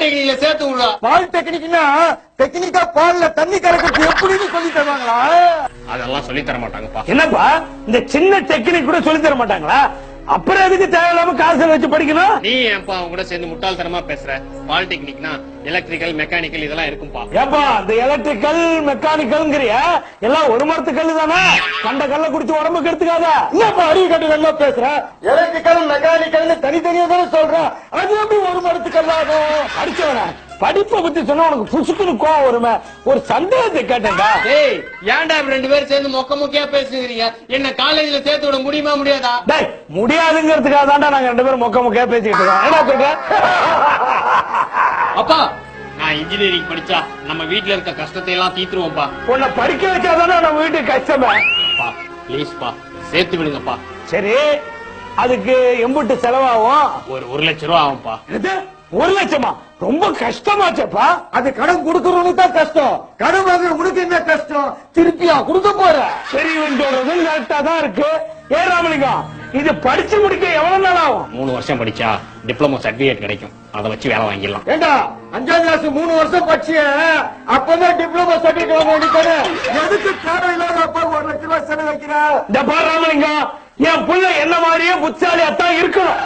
பாலிடெக்னிக்ல சேர்த்து விடுறா. பாலிடெக்னிக்னா டெக்னிக்கா பால்ல தண்ணி கலக்கிறது எப்படின்னு சொல்லி தருவாங்களா? அதெல்லாம் சொல்லி தர மாட்டாங்கப்பா. என்னப்பா இந்த சின்ன டெக்னிக் கூட சொல்லி தர மாட்டாங்களா? அப்புறம் எதுக்கு தேவையில்லாம காசு வச்சு படிக்கணும்? நீ ஏன்பா அவங்க கூட சேர்ந்து முட்டாள்தனமா பேசுற? பாலிடெக்னிக்னா எலக்ட்ரிக்கல் மெக்கானிக்கல் இதெல்லாம் இருக்கும்பா. ஏப்பா இந்த எலக்ட்ரிக்கல் மெக்கானிக்கல்ங்கறியா எல்லாம் ஒரு மரத்து கல்லு தானே? கண்ட கல்ல குடிச்சு உடம்புக்கு எடுத்துக்காத. என்னப்பா அறிவு கட்டு நல்லா பேசுற? எலக்ட்ரிக்கல் மெக்கானிக்கல் தனித்தனியா தானே சொல்றேன். அது எப்படி ஒரு மரத்து கல்லாகும்? அடிச்சவன படிப்பை பத்தி சொன்னா உனக்கு புசுக்குன்னு கோவம் வருமே. ஒரு சந்தேகத்தை கேட்டேன்டா. ஏய் ஏன்டா ரெண்டு பேரும் சேர்ந்து மொக்க மொக்கையா பேசுறீங்க? என்ன காலேஜ்ல சேர்த்து விட முடியுமா முடியாதா? டேய் முடியாதுங்கிறதுக்காக தான்டா நாங்க ரெண்டு பேரும் மொக்க மொக்கையா பேசிக்கிட்டு இருக்கோம். என்ன சொல்ற? அப்பா நான் இன்ஜினியரிங் படிச்சா நம்ம வீட்டுல இருக்க கஷ்டத்தை எல்லாம் தீத்துருவோம்ப்பா. உன்னை படிக்க வச்சாதானே நம்ம வீட்டுக்கு கஷ்டமே. பிளீஸ்பா சேர்த்து விடுங்கப்பா. சரி அதுக்கு எம்புட்டு செலவாகும்? ஒரு 1 லட்சம் ரூபா ஆகும்பா. 1 லட்சமா? ரொம்ப கஷ்டமாச்சப்பா. அது கடன் கொடுக்கறவனுக்கு தான் கஷ்டம். கடன் வாங்குற உனக்கு என்ன கஷ்டம்? திருப்பியா கொடுக்க போற? சரி சொல்றது கரெக்டா தான் இருக்கு. ஏ ராமலிங்கம் இது படிச்சு முடிக்க எவ்வளவு நாள் ஆகும்? 3 வருஷம் படிச்சா டிப்ளமோ சர்டிபிகேட் கிடைக்கும். அதை வச்சு வேலை வாங்கிடலாம். ஏண்டா 5ஆம் கிளாஸ் 3 வருஷம் படிச்சு அப்பதான் டிப்ளமோ சர்டிபிகேட் வாங்கிட்டாரு. எதுக்கு தேவையில்லாத அப்பா 1 லட்சம் ரூபாய் செலவு வைக்கிற? இந்த பாரு ராமலிங்கம் என் புள்ள என்ன மாதிரியே புத்தாலியாத்தான் இருக்கணும்.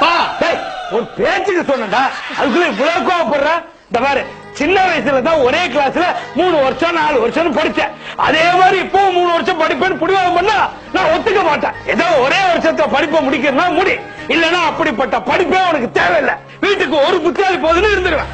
ஒரு பேச்சுக்கு சொன்னடா அதுக்குள்ள இவ்வளவு கோவப்படுற? இந்த பாரு சின்ன வயசுல தான் ஒரே கிளாஸ்ல 3 வருஷம் 4 வருஷம் படிச்சேன். அதே மாதிரி இப்போ 3 வருஷம் படிப்பேன்னு புடிவாதம் பண்ணா நான் ஒத்துக்க மாட்டேன். ஏதோ ஒரே வருஷத்துல படிப்பை முடிக்கிறனா முடி, இல்லன்னா அப்படிப்பட்ட படிப்பே உனக்கு தேவையில்லை. வீட்டுக்கு ஒரு புத்தாலி போதுன்னு இருந்துருவேன்.